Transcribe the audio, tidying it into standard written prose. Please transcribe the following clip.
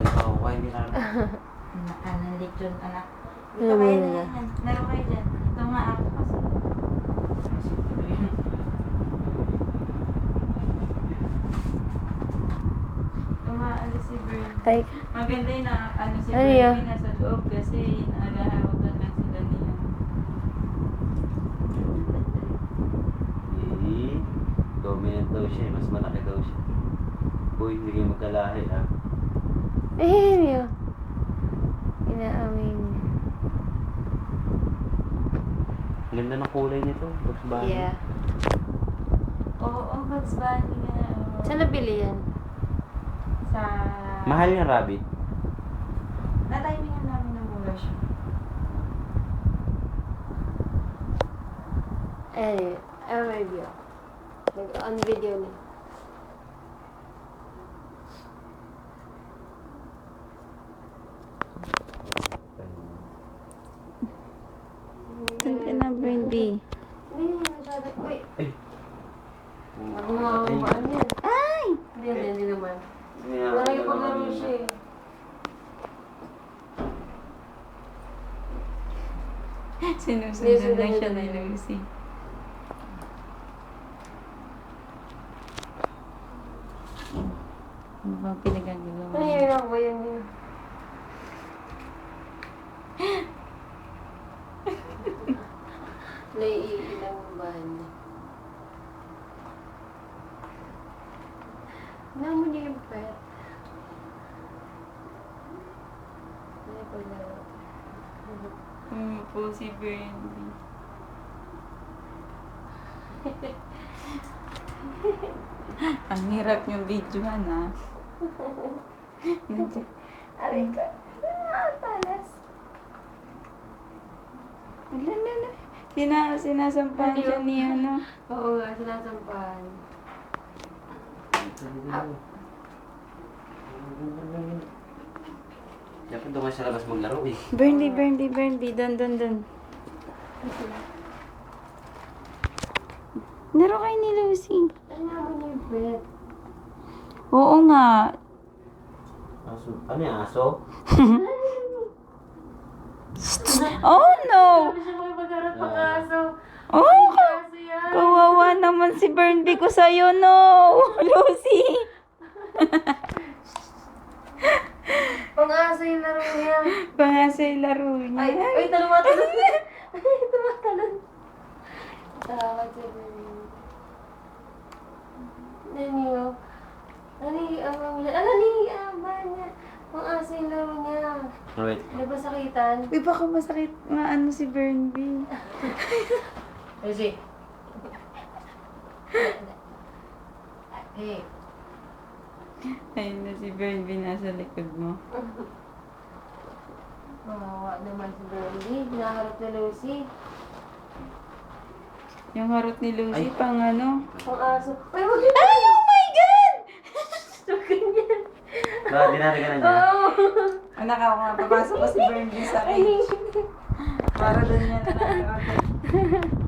Oo, kaya hindi namin. Nakanan lechon, anak. Ano Ito kayo yun na na? yan. Laro kayo dyan. Ito nga ako kasi. Umaalis si Bern. Ay, Maganda yun na ano si Ano Bern yun? nasa loob kasi naghahawagan lang sila niya. Dominant daw siya, mas malaki daw siya. Boy, hindi kayo magkalahi ah. yun. Inaamin. Ang ganda ng kulay nito, Bugs Bunny. Yeah. Oo, Bugs Bunny na. Saan nabili yan? Sa... Mahal yung rabbit. Na-timingan namin ng mura siya. Anyway, I'll review. On video na. Saan ka na, Brandy? Hindi, masyado. Uy, Ay! magmamahal yan. Ay! Hindi naman. Wala yung paglaro siya eh. Sinusundan lang siya na Lucy. Ano ba pinagagawa? Nahihirap ba yan yun? Naiilang ba niya? Namo niya yung pet. Ano paglaro? Po si Brandy. Ang hirap yung video na. Aray ka. Talas. Sinasampahan siya ni ano. Oo nga, sinasampahan. Dapat doon kayo sa labas maglaro eh. Brandy, dun. Laro kayo ni Lucy. Ano naman yung pet? Oo nga. Aso? Ano yung aso? Oh no! Ano siya makipagharap pang aso? Oh, Aso yan. kawawa naman si Bernby ko sa'yo, no! Lucy! Pang aso yung laro niya. Pangasa yung laro niya. Ay, tumatalon. Ay, tumatalon. Tawad si Bernie. Naniyo. Naniyaman niya. Pang aso yung laro niya. Wait. Di ba sakitan? Uy, baka masakit maano si Bernby. Lucy. Hey. Ayun na si Bernby nasa likod mo. Mawawa naman si Bernie. Hinaharap na Lucy. Yung harot ni Lucy, Ay. pang ano. Pang aso. Ay, wag Ay, oh my God! So, ganyan. Bakit dinariganan niya? Oo. Anak ako nga, papasok ko si Bernby sa cage. Para doon niya na